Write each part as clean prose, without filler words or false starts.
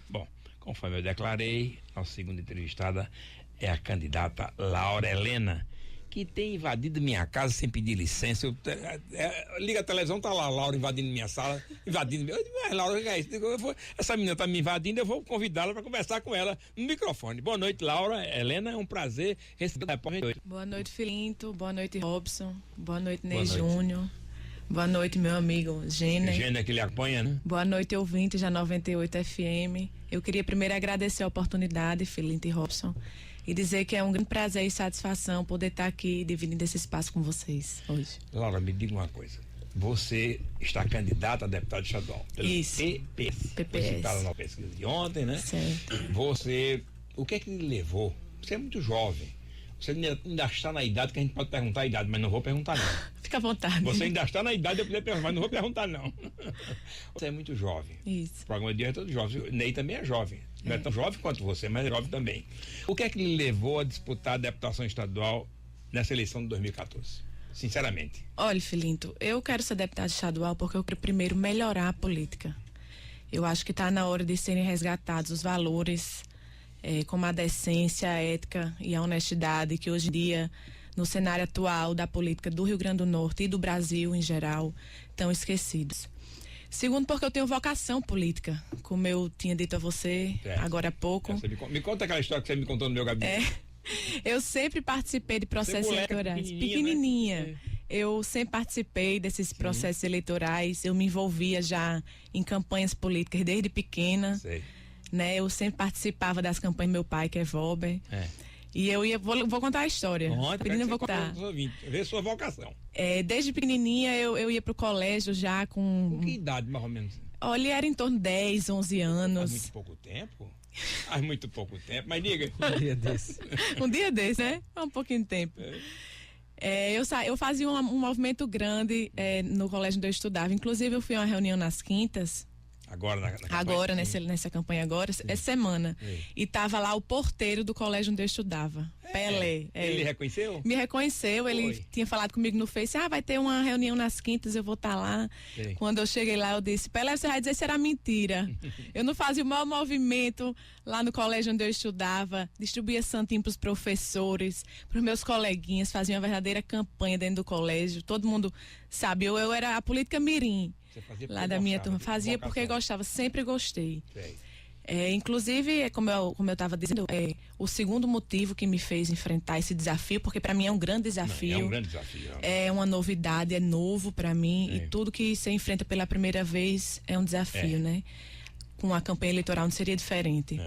Bom, conforme eu declarei, a segunda entrevistada é a candidata Laura Helena, que tem invadido minha casa sem pedir licença. Liga a televisão, tá lá a Laura invadindo minha sala, invadindo. Mas Laura, o que é isso? Essa menina tá me invadindo, eu vou convidá-la para conversar com ela no microfone. Boa noite, Laura Helena, é um prazer receber a repórter. Boa noite, Filinto, boa noite, Robson, boa noite, Ney Júnior, boa noite, meu amigo Gêner. Gêner que lhe acompanha, né? Boa noite, ouvintes da 98 FM. Eu queria primeiro agradecer a oportunidade, Filinto e Robson, e dizer que é um grande prazer e satisfação poder estar aqui dividindo esse espaço com vocês hoje. Laura, me diga uma coisa. Você está candidata a deputado estadual pelo Isso. PPS. PPS. Você estava na pesquisa de ontem, né? Certo. O que é que lhe levou? Você é muito jovem. Você ainda está na idade que a gente pode perguntar a idade, mas não vou perguntar não. Fica à vontade. Você ainda está na idade de eu poder perguntar, mas não vou perguntar não. Você é muito jovem. Isso. O programa de dia é todo jovem. O Ney também é jovem. Não é tão jovem quanto você, mas é jovem também. O que é que lhe levou a disputar a deputação estadual nessa eleição de 2014? Sinceramente. Olha, Filinto, eu quero ser deputada estadual porque eu quero primeiro melhorar a política. Eu acho que está na hora de serem resgatados os valores, como a decência, a ética e a honestidade, que hoje em dia, no cenário atual da política do Rio Grande do Norte e do Brasil em geral, estão esquecidos. Segundo, porque eu tenho vocação política, como eu tinha dito a você agora há pouco. Me conta aquela história que você me contou no meu gabinete. Eu sempre participei de processos eleitorais. Pequenininha. Né? Eu sempre participei desses processos eleitorais. Eu me envolvia já em campanhas políticas desde pequena. Sei. Né? Eu sempre participava das campanhas do meu pai, que é Valber. E eu vou contar a história. Pequenininha, vou contar. Ver sua vocação. Desde pequenininha eu ia pro colégio já com... Que idade, mais ou menos? Olha, era em torno de 10, 11 anos. Faz muito pouco tempo? Faz muito pouco tempo, mas diga. Um dia desse. Um dia desse, né? Um pouquinho de tempo. Eu fazia um movimento grande no colégio onde eu estudava. Inclusive, eu fui a uma reunião nas quintas. Agora na campanha? Agora, nessa campanha agora, essa semana. E tava lá o porteiro do colégio onde eu estudava. Pelé. Ele reconheceu? Me reconheceu, ele tinha falado comigo no Face, vai ter uma reunião nas quintas, eu vou estar lá. Quando eu cheguei lá, eu disse, Pelé, você vai dizer se era mentira. Eu não fazia o maior movimento lá no colégio onde eu estudava, distribuía santinho pros professores, pros meus coleguinhas, fazia uma verdadeira campanha dentro do colégio. Todo mundo sabe, eu era a política mirim. Lá da minha turma. Fazia porque gostava, sempre gostei. Inclusive, como eu estava dizendo, o segundo motivo que me fez enfrentar esse desafio, porque para mim é um grande desafio. É um grande desafio. É uma novidade, é novo para mim e tudo que você enfrenta pela primeira vez é um desafio, né? Com a campanha eleitoral não seria diferente.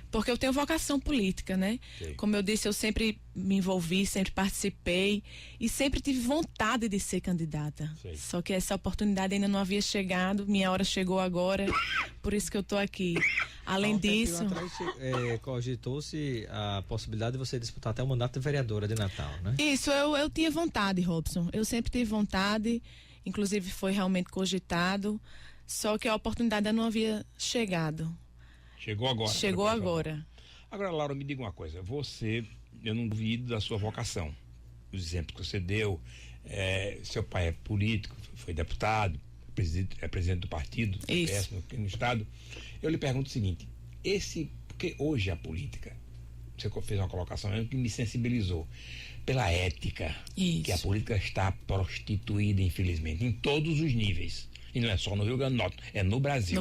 Porque eu tenho vocação política, né? Como eu disse, eu sempre me envolvi, sempre participei e sempre tive vontade de ser candidata. Só que essa oportunidade ainda não havia chegado, minha hora chegou agora, por isso que eu tô aqui. Além disso... Cogitou-se a possibilidade de você disputar até o mandato de vereadora de Natal, né? Isso, eu tinha vontade, Robson. Eu sempre tive vontade, inclusive foi realmente cogitado, só que a oportunidade ainda não havia chegado. Chegou agora. Chegou agora. Agora, Laura, me diga uma coisa. Eu não duvido da sua vocação. Os exemplos que você deu, seu pai é político, foi deputado, presidente do partido, do PS no estado. Eu lhe pergunto o seguinte, porque hoje a política, você fez uma colocação que me sensibilizou, pela ética, que a política está prostituída, infelizmente, em todos os níveis. E não é só no Rio Grande do Norte, é no Brasil.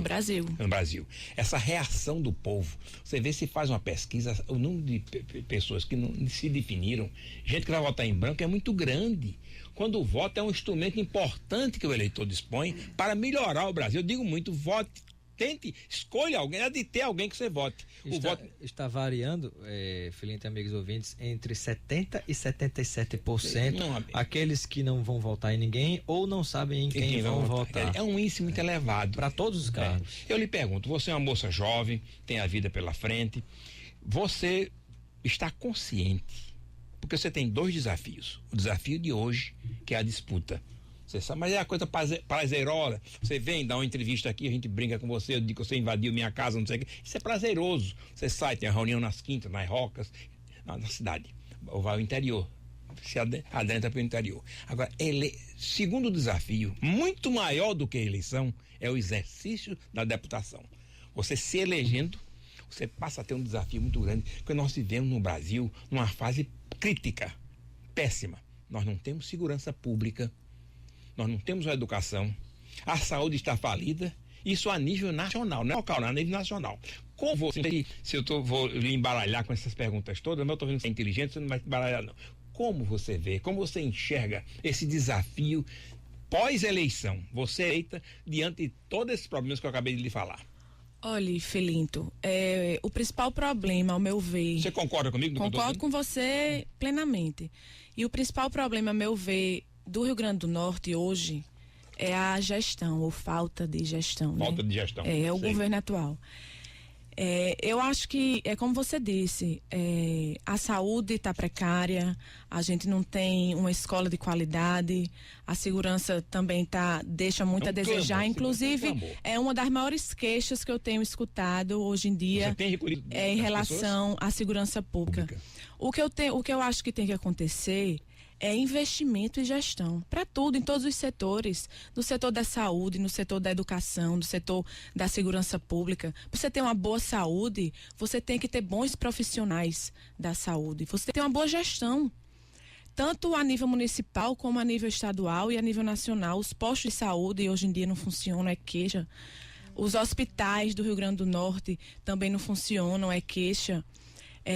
No Brasil. Essa reação do povo, você vê se faz uma pesquisa, o número de pessoas que não se definiram, gente que vai votar em branco é muito grande. Quando o voto é um instrumento importante que o eleitor dispõe para melhorar o Brasil. Eu digo muito, vote. Tente, escolha alguém, é de ter alguém que você vote. Está variando, Filinto e amigos ouvintes, entre 70% e 77% aqueles que não vão votar em ninguém ou não sabem em quem vão votar. É um índice muito elevado. Para todos os cargos. Eu lhe pergunto, você é uma moça jovem, tem a vida pela frente, você está consciente, porque você tem 2 desafios. O desafio de hoje, que é a disputa. Você sabe, mas é a coisa prazerosa. Você vem dar uma entrevista aqui, a gente brinca com você, eu digo que você invadiu minha casa, não sei o que. Isso é prazeroso. Você sai, tem a reunião nas quintas, nas rocas, na cidade. Ou vai ao interior. Se adentra para o interior. Agora, segundo desafio, muito maior do que a eleição, é o exercício da deputação. Você se elegendo, você passa a ter um desafio muito grande, porque nós vivemos no Brasil numa fase crítica, péssima. Nós não temos segurança pública, nós não temos uma educação, a saúde está falida, isso a nível nacional, não é local, não é a nível nacional. Como você, se eu vou lhe embaralhar com essas perguntas todas, mas eu estou vendo que você é inteligente, você não vai embaralhar não. Como você vê, como você enxerga esse desafio pós-eleição, você eleita diante de todos esses problemas que eu acabei de lhe falar? Olha, Felinto, o principal problema, ao meu ver... Você concorda comigo? Concordo com você plenamente. E o principal problema, ao meu ver, do Rio Grande do Norte hoje é a gestão, ou falta de gestão. Falta de gestão. É o governo atual. Eu acho que, como você disse, a saúde está precária, a gente não tem uma escola de qualidade, a segurança também deixa muito a desejar, inclusive é uma das maiores queixas que eu tenho escutado hoje em dia em relação à segurança pública. O que eu acho que tem que acontecer é investimento e gestão para tudo, em todos os setores, no setor da saúde, no setor da educação, no setor da segurança pública. Para você ter uma boa saúde, você tem que ter bons profissionais da saúde, você tem que ter uma boa gestão, tanto a nível municipal como a nível estadual e a nível nacional. Os postos de saúde hoje em dia não funcionam, é queixa. Os hospitais do Rio Grande do Norte também não funcionam, é queixa.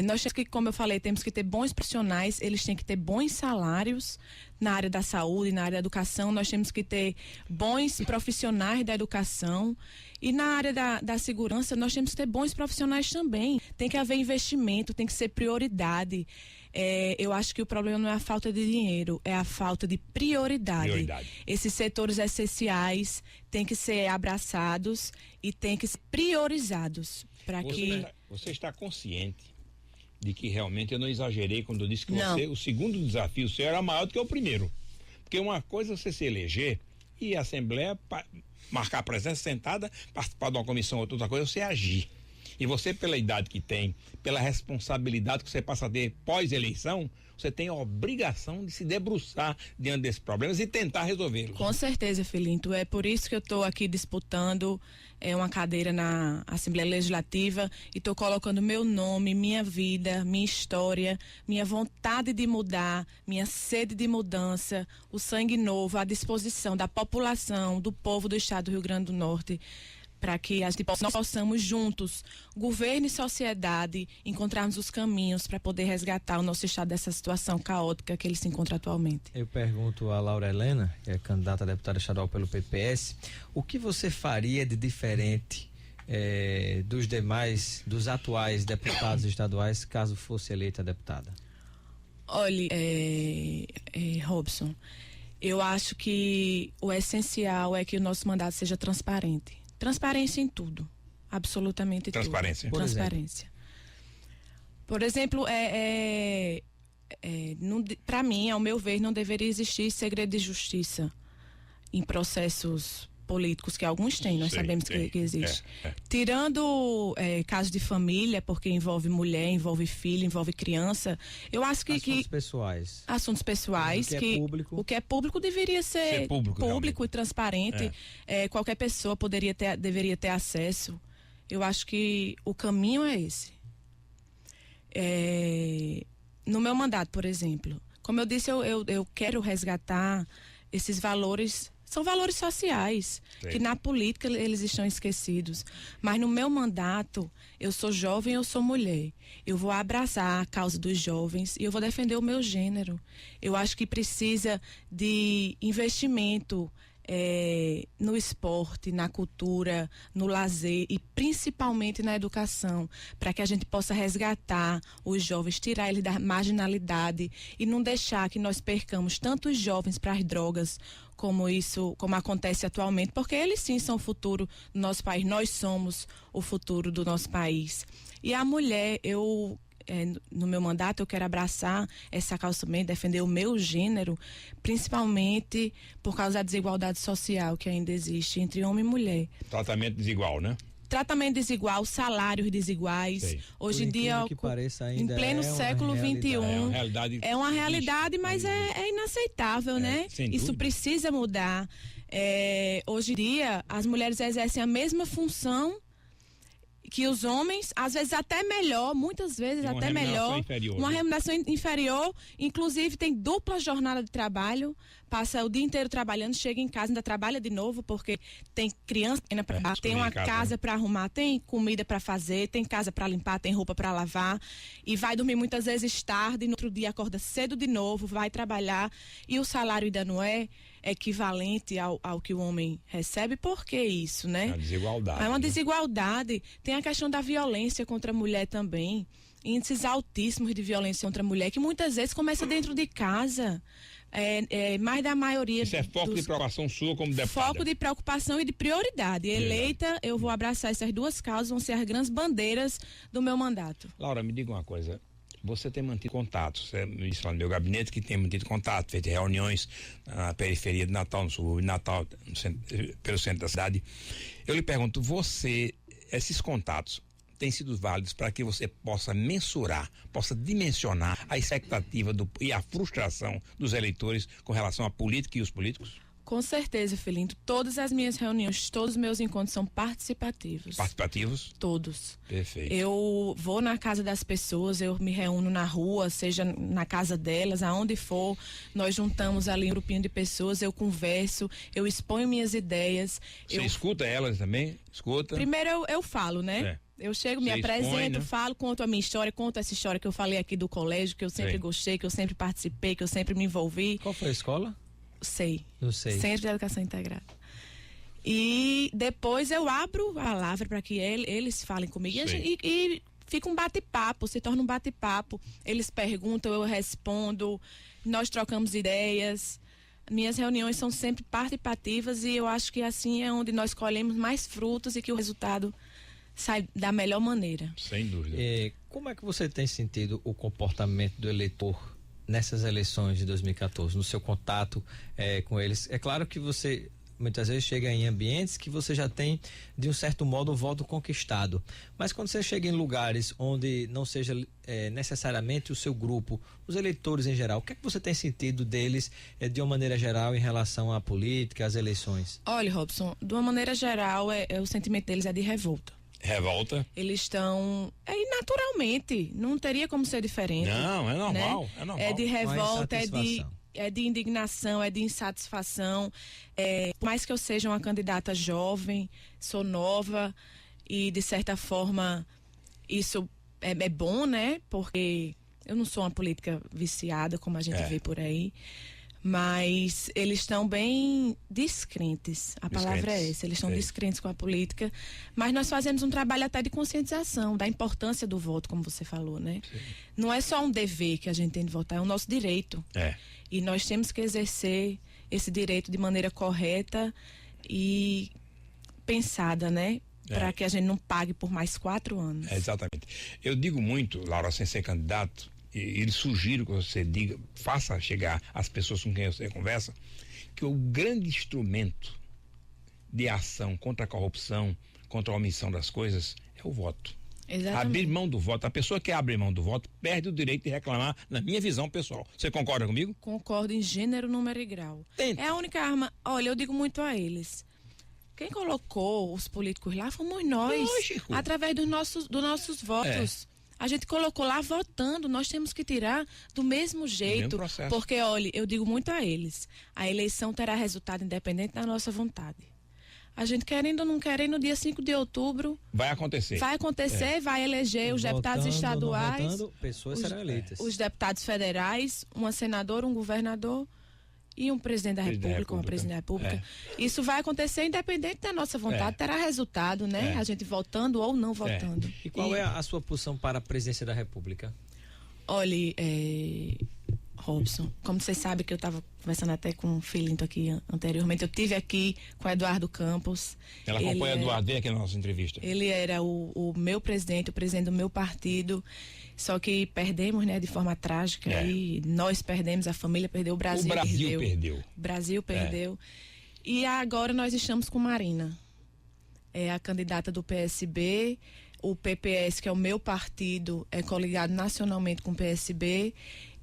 Nós temos que, como eu falei, temos que ter bons profissionais, eles têm que ter bons salários na área da saúde, na área da educação. Nós temos que ter bons profissionais da educação, e na área da segurança nós temos que ter bons profissionais também. Tem que haver investimento, tem que ser prioridade. Eu acho que o problema não é a falta de dinheiro, é a falta de prioridade. Esses setores essenciais têm que ser abraçados e têm que ser priorizados para que... Você está consciente de que realmente eu não exagerei quando eu disse que o segundo desafio seu era maior do que o primeiro? Porque uma coisa é você se eleger e a Assembleia marcar presença sentada, participar de uma comissão, outra coisa é você agir. E você, pela idade que tem, pela responsabilidade que você passa a ter pós-eleição, você tem a obrigação de se debruçar diante desses problemas e tentar resolvê-los. Com certeza, Felinto. É por isso que eu estou aqui disputando uma cadeira na Assembleia Legislativa e estou colocando meu nome, minha vida, minha história, minha vontade de mudar, minha sede de mudança, o sangue novo à disposição da população, do povo do estado do Rio Grande do Norte, para que nós possamos juntos, governo e sociedade, encontrarmos os caminhos para poder resgatar o nosso estado dessa situação caótica que ele se encontra atualmente. Eu pergunto a Laura Helena, que é candidata a deputada estadual pelo PPS, o que você faria de diferente dos atuais deputados estaduais, caso fosse eleita deputada? Olha, Robson, eu acho que o essencial é que o nosso mandato seja transparente. Transparência em tudo, absolutamente tudo. Transparência. Por exemplo, para mim, ao meu ver, não deveria existir segredo de justiça em processos políticos, que alguns têm, nós sabemos que existe. Tirando casos de família, porque envolve mulher, envolve filho, envolve criança, eu acho que... Assuntos pessoais. O que é público deveria ser público e transparente. Qualquer pessoa deveria ter acesso. Eu acho que o caminho é esse. No meu mandato, por exemplo, como eu disse, eu quero resgatar esses valores. São valores sociais, que na política eles estão esquecidos. Mas no meu mandato, eu sou jovem, eu sou mulher. Eu vou abraçar a causa dos jovens e eu vou defender o meu gênero. Eu acho que precisa de investimento no esporte, na cultura, no lazer e principalmente na educação, para que a gente possa resgatar os jovens, tirar eles da marginalidade e não deixar que nós percamos tantos jovens para as drogas, como acontece atualmente, porque eles sim são o futuro do nosso país, nós somos o futuro do nosso país. E a mulher, no meu mandato, eu quero abraçar essa causa também, defender o meu gênero, principalmente por causa da desigualdade social que ainda existe entre homem e mulher. Tratamento desigual, né? Tratamento desigual, salários desiguais. Hoje em dia, em pleno século XXI, é uma realidade, mas é inaceitável, né? Isso precisa mudar. Hoje em dia, as mulheres exercem a mesma função que os homens, às vezes até melhor, muitas vezes até melhor, uma remuneração inferior, inclusive tem dupla jornada de trabalho, passa o dia inteiro trabalhando, chega em casa, ainda trabalha de novo, porque tem criança para tem uma casa para arrumar, tem comida para fazer, tem casa para limpar, tem roupa para lavar, e vai dormir muitas vezes tarde, no outro dia acorda cedo de novo, vai trabalhar, e o salário ainda não é equivalente ao que o homem recebe. Por que isso, né? É uma desigualdade. É uma desigualdade. Tem a questão da violência contra a mulher também. Índices altíssimos de violência contra a mulher, que muitas vezes começa dentro de casa. Mais da maioria. Isso é foco de preocupação sua como deputada. Foco de preocupação e de prioridade. Eleita, eu vou abraçar essas duas causas, vão ser as grandes bandeiras do meu mandato. Laura, me diga uma coisa. Você tem mantido contatos, você me disse lá no meu gabinete que tem mantido contato, feito reuniões na periferia de Natal, no subúrbio de Natal, pelo centro da cidade. Eu lhe pergunto, esses contatos têm sido válidos para que você possa mensurar, possa dimensionar a expectativa e a frustração dos eleitores com relação à política e os políticos? Com certeza, Filinto. Todas as minhas reuniões, todos os meus encontros são participativos. Participativos? Todos. Perfeito. Eu vou na casa das pessoas, eu me reúno na rua, seja na casa delas, aonde for, nós juntamos ali um grupinho de pessoas, eu converso, eu exponho minhas ideias. Você escuta elas também? Escuta? Primeiro eu falo, né? Eu chego, me apresento, né? falo, conto a minha história, conto essa história que eu falei aqui do colégio, que eu sempre gostei, que eu sempre participei, que eu sempre me envolvi. Qual foi a escola? SEI. No SEI. Centro de Educação Integrada. E depois eu abro a palavra para que eles falem comigo e fica um bate-papo, se torna um bate-papo. Eles perguntam, eu respondo, nós trocamos ideias. Minhas reuniões são sempre participativas e eu acho que assim é onde nós colhemos mais frutos e que o resultado sai da melhor maneira. Sem dúvida. Como é que você tem sentido o comportamento do eleitor nessas eleições de 2014, no seu contato com eles? É claro que você muitas vezes chega em ambientes que você já tem, de um certo modo, o voto conquistado. Mas quando você chega em lugares onde não seja necessariamente o seu grupo, os eleitores em geral, o que é que você tem sentido deles de uma maneira geral em relação à política, às eleições? Olha, Robson, de uma maneira geral, o sentimento deles é de revolta. Revolta? Eles estão naturalmente, não teria como ser diferente. Não, é normal, né? É normal. É de revolta, é de indignação, é de insatisfação. Por mais que eu seja uma candidata jovem, sou nova e de certa forma isso é bom, né? Porque eu não sou uma política viciada como a gente vê por aí. Mas eles estão bem descrentes, a palavra é essa, eles estão descrentes com a política, mas nós fazemos um trabalho até de conscientização da importância do voto, como você falou, né? Sim. Não é só um dever que a gente tem de votar, é o nosso direito. E nós temos que exercer esse direito de maneira correta e pensada, né? Para que a gente não pague por mais 4 anos. Exatamente. Eu digo muito, Laura, sem ser candidato, e sugiro que você diga, faça chegar às pessoas com quem você conversa, que o grande instrumento de ação contra a corrupção, contra a omissão das coisas, é o voto. Exatamente. Abrir mão do voto. A pessoa que abre mão do voto perde o direito de reclamar, na minha visão pessoal. Você concorda comigo? Concordo em gênero, número e grau. É a única arma. Olha, eu digo muito a eles. Quem colocou os políticos lá fomos nós. Lógico. Através dos nossos votos. A gente colocou lá votando, nós temos que tirar do mesmo jeito, porque, olha, eu digo muito a eles, a eleição terá resultado independente da nossa vontade. A gente querendo ou não querendo, no dia 5 de outubro... Vai acontecer. Vai eleger os deputados estaduais, pessoas serão eleitas. Os deputados federais, uma senadora, um governador e um presidente da República, uma presidente da República. Isso vai acontecer independente da nossa vontade, terá resultado, né? A gente votando ou não votando. E qual é a sua posição para a presidência da República? Olha, Robson, como você sabe que eu estava conversando até com o Filinto aqui anteriormente, eu tive aqui com o Eduardo Campos. Ela acompanha o Eduardo, veio aqui na nossa entrevista. Ele era o meu presidente, o presidente do meu partido, só que perdemos, né, de forma trágica, e nós perdemos, a família perdeu, o Brasil perdeu. O Brasil perdeu. E agora nós estamos com Marina, a candidata do PSB, o PPS, que é o meu partido, é coligado nacionalmente com o PSB.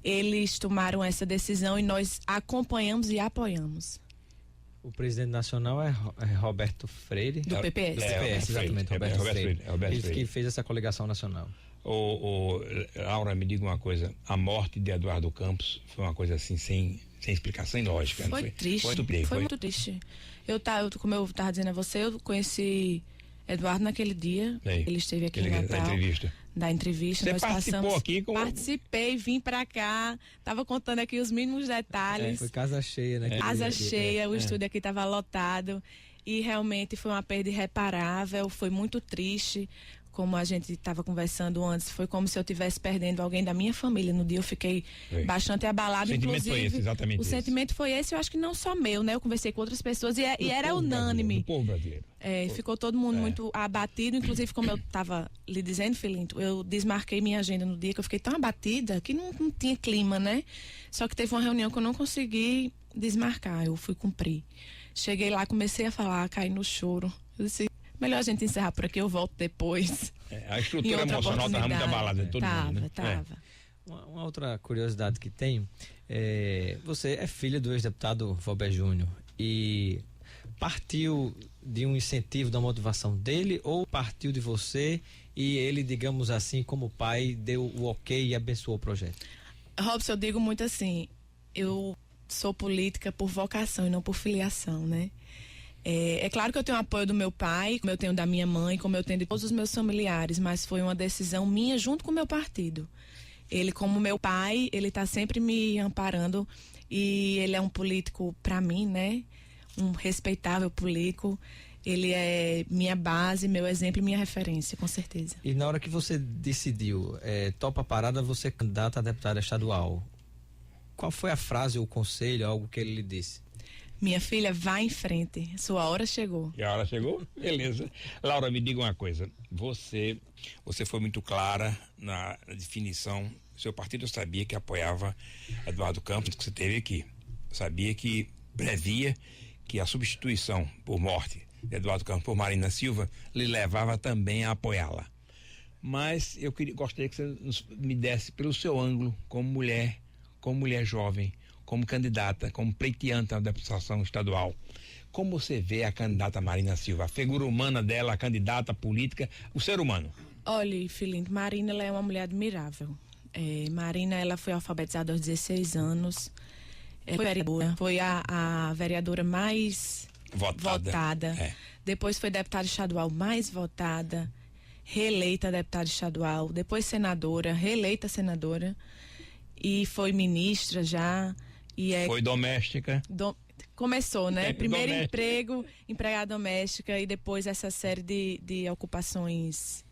Eles tomaram essa decisão e nós acompanhamos e apoiamos. O presidente nacional é Roberto Freire. Do PPS. Do PPS, exatamente, Roberto Freire. Roberto Freire. Que fez essa coligação nacional. Laura, me diga uma coisa, a morte de Eduardo Campos foi uma coisa assim, sem explicação, sem lógica. Foi triste, foi muito triste. Como eu estava dizendo a você, eu conheci Eduardo naquele dia, ele esteve aqui em Natal. Da entrevista. Você participou aqui? Participei, vim pra cá, tava contando aqui os mínimos detalhes. Foi casa cheia, né? Casa cheia, o estúdio aqui tava lotado e realmente foi uma perda irreparável, foi muito triste. Como a gente estava conversando antes, foi como se eu estivesse perdendo alguém da minha família. No dia eu fiquei bastante abalada. Inclusive, foi esse, exatamente o sentimento foi esse, eu acho que não só meu, né? Eu conversei com outras pessoas e era unânime. Do povo brasileiro. Ficou todo mundo muito abatido, inclusive como eu estava lhe dizendo, Filinto, eu desmarquei minha agenda no dia que eu fiquei tão abatida que não tinha clima, né? Só que teve uma reunião que eu não consegui desmarcar, eu fui cumprir. Cheguei lá, comecei a falar, caí no choro. Eu disse, melhor a gente encerrar por aqui, eu volto depois. A estrutura emocional estava muito abalada de todo mundo, né? Tava. Uma outra curiosidade que tem, você é filha do ex-deputado Valber Júnior e partiu de um incentivo, da motivação dele ou partiu de você e ele, digamos assim, como pai, deu o ok e abençoou o projeto? Robson, eu digo muito assim, eu sou política por vocação e não por filiação, né? É claro que eu tenho apoio do meu pai, como eu tenho da minha mãe, como eu tenho de todos os meus familiares, mas foi uma decisão minha junto com o meu partido. Ele, como meu pai, ele está sempre me amparando e ele é um político para mim, né? Um respeitável político. Ele é minha base, meu exemplo e minha referência, com certeza. E na hora que você decidiu, topa a parada, você candidata a deputada estadual, qual foi a frase ou conselho, algo que ele lhe disse? Minha filha, vá em frente. Sua hora chegou. E a hora chegou? Beleza. Laura, me diga uma coisa. Você foi muito clara na definição. Seu partido sabia que apoiava Eduardo Campos, que você teve aqui. Sabia que previa que a substituição por morte de Eduardo Campos por Marina Silva lhe levava também a apoiá-la. Mas eu gostaria que você me desse pelo seu ângulo, como mulher jovem, como candidata, como pleiteante à deputação estadual. Como você vê a candidata Marina Silva, a figura humana dela, a candidata política, o ser humano? Olha, Filinto, Marina, ela é uma mulher admirável. Marina, ela foi alfabetizada aos 16 anos. Foi a vereadora mais votada. Depois foi deputada estadual mais votada, reeleita deputada estadual, depois senadora, reeleita senadora e foi ministra já. Foi doméstica. Começou, né? Primeiro emprego, empregada doméstica e depois essa série de ocupações,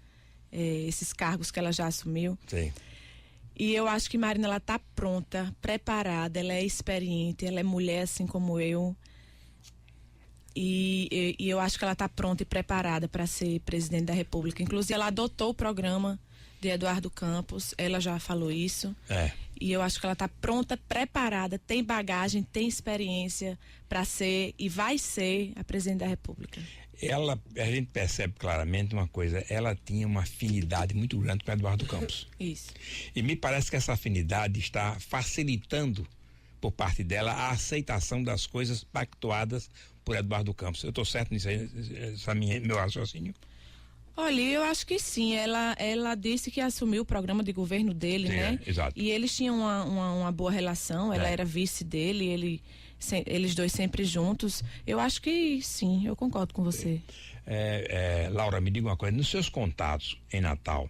esses cargos que ela já assumiu. Sim. E eu acho que Marina, ela tá pronta, preparada, ela é experiente, ela é mulher assim como eu. E eu acho que ela tá pronta e preparada para ser presidente da República. Inclusive, ela adotou o programa de Eduardo Campos, ela já falou isso. E eu acho que ela está pronta, preparada, tem bagagem, tem experiência para ser e vai ser a presidente da República. A gente percebe claramente uma coisa, ela tinha uma afinidade muito grande com Eduardo Campos. Isso. E me parece que essa afinidade está facilitando, por parte dela, a aceitação das coisas pactuadas por Eduardo Campos. Eu estou certo nisso aí, meu raciocínio? Olha, eu acho que sim. Ela disse que assumiu o programa de governo dele, né? Exato. E eles tinham uma boa relação. Ela era vice dele, eles dois sempre juntos. Eu acho que sim, eu concordo com você. Laura, me diga uma coisa. Nos seus contatos em Natal,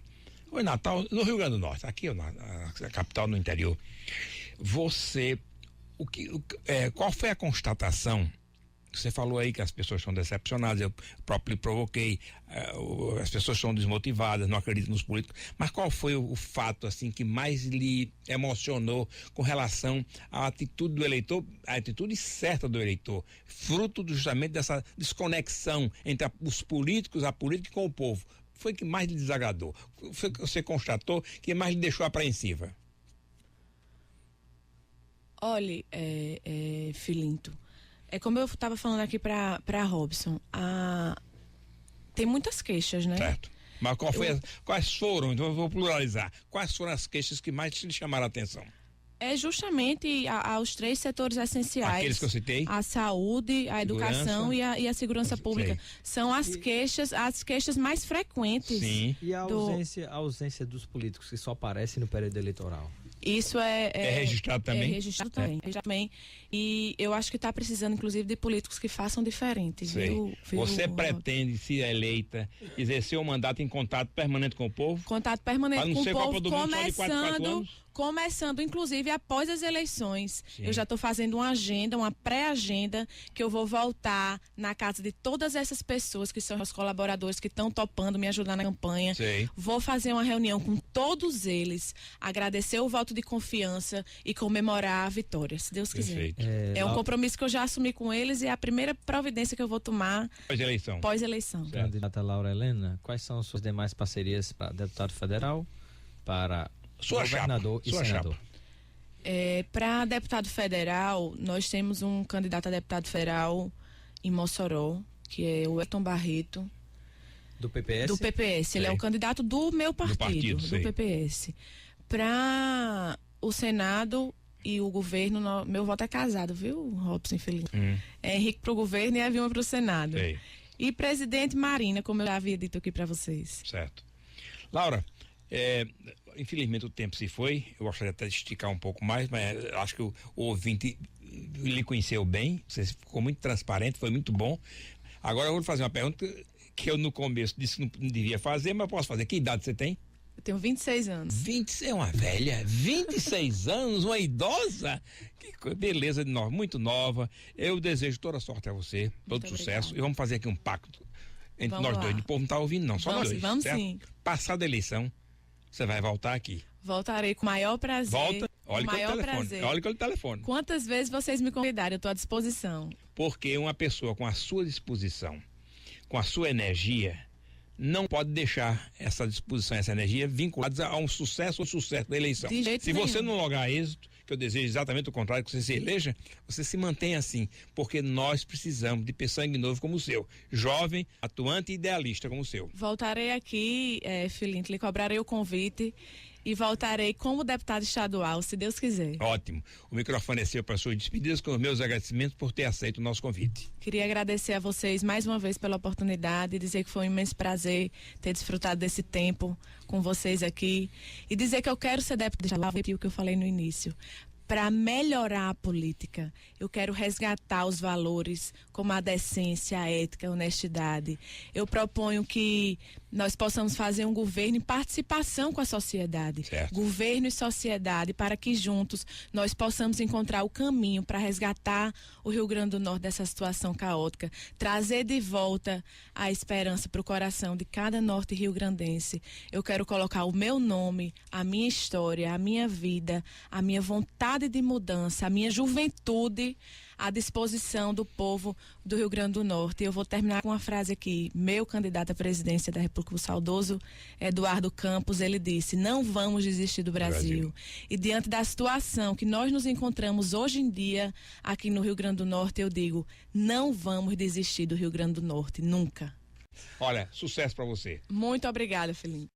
ou em Natal, no Rio Grande do Norte, aqui na capital, no interior, qual foi a constatação? Você falou aí que as pessoas estão decepcionadas, eu próprio lhe provoquei, as pessoas estão desmotivadas, não acreditam nos políticos, mas qual foi o fato assim que mais lhe emocionou com relação à atitude do eleitor, a atitude certa do eleitor, fruto justamente dessa desconexão entre os políticos, a política com o povo? Foi o que mais lhe desagradou? Foi o que você constatou que mais lhe deixou apreensiva? Olha, Filinto, como eu estava falando aqui para Robson, tem muitas queixas, né? Certo. Mas quais foram, então eu vou pluralizar, quais foram as queixas que mais lhe chamaram a atenção? É justamente aos 3 setores essenciais. Aqueles que eu citei? A saúde, a educação e a segurança pública. Sei. São as queixas mais frequentes. Sim. E a ausência dos políticos que só aparecem no período eleitoral? Isso é registrado também? É registrado também. E eu acho que está precisando, inclusive, de políticos que façam diferente. Viu, Você pretende, se eleita, exercer o mandato em contato permanente com o povo? Contato permanente com o povo, começando, inclusive, após as eleições. Sim. Eu já estou fazendo uma pré-agenda, que eu vou voltar na casa de todas essas pessoas que são os colaboradores que estão topando me ajudar na campanha. Sei. Vou fazer uma reunião com todos eles, agradecer o voto de confiança e comemorar a vitória, se Deus quiser. É um compromisso que eu já assumi com eles e é a primeira providência que eu vou tomar pós-eleição. Candidata Laura Helena, quais são suas demais parcerias para deputado federal, para governador e senador? Para deputado federal, nós temos um candidato a deputado federal em Mossoró, que é o Elton Barreto. Do PPS? Do PPS. Ele é o candidato do meu partido, do PPS. Para o Senado e o governo, meu voto é casado, viu, Robson Felipe? É Henrique pro governo e a Vilma pro Senado. Sei. E presidente Marina, como eu já havia dito aqui para vocês. Certo. Laura, infelizmente o tempo se foi, eu gostaria até de esticar um pouco mais, mas acho que o ouvinte lhe conheceu bem, você ficou muito transparente, foi muito bom. Agora eu vou fazer uma pergunta que eu no começo disse que não devia fazer, mas posso fazer. Que idade você tem? Eu tenho 26 anos. 26 é uma velha, 26 anos, uma idosa, que beleza, muito nova. Eu desejo toda sorte a você, todo sucesso, e vamos fazer aqui um pacto entre nós dois. O povo não está ouvindo não, só nós dois. Vamos certo? sim. Passada a eleição, você vai voltar aqui. Voltarei com o maior prazer. Volta, olha que o telefone. Quantas vezes vocês me convidarem, eu estou à disposição. Porque uma pessoa com a sua disposição, com a sua energia, não pode deixar essa disposição, essa energia vinculada a um sucesso ou sucesso da eleição. Se você não lograr êxito, que eu desejo exatamente o contrário, que você se eleja, você se mantém assim, porque nós precisamos de sangue novo como o seu, jovem, atuante e idealista como o seu. Voltarei aqui, Filinto, lhe cobrarei o convite e voltarei como deputado estadual, se Deus quiser. Ótimo. O microfone é seu para suas despedidas, com os meus agradecimentos por ter aceito o nosso convite. Queria agradecer a vocês mais uma vez pela oportunidade e dizer que foi um imenso prazer ter desfrutado desse tempo com vocês aqui e dizer que eu quero ser deputado estadual, o que eu falei no início. Para melhorar a política, eu quero resgatar os valores como a decência, a ética, a honestidade. Eu proponho que nós possamos fazer um governo em participação com a sociedade. Certo. Governo e sociedade, para que juntos nós possamos encontrar o caminho para resgatar o Rio Grande do Norte dessa situação caótica, trazer de volta a esperança para o coração de cada norte rio-grandense. Eu quero colocar o meu nome, a minha história, a minha vida, a minha vontade de mudança, a minha juventude à disposição do povo do Rio Grande do Norte. Eu vou terminar com uma frase aqui. Meu candidato à presidência da República, o saudoso Eduardo Campos, ele disse: não vamos desistir do Brasil. E diante da situação que nós nos encontramos hoje em dia aqui no Rio Grande do Norte, eu digo: não vamos desistir do Rio Grande do Norte, nunca. Olha, sucesso para você. Muito obrigada, Felipe.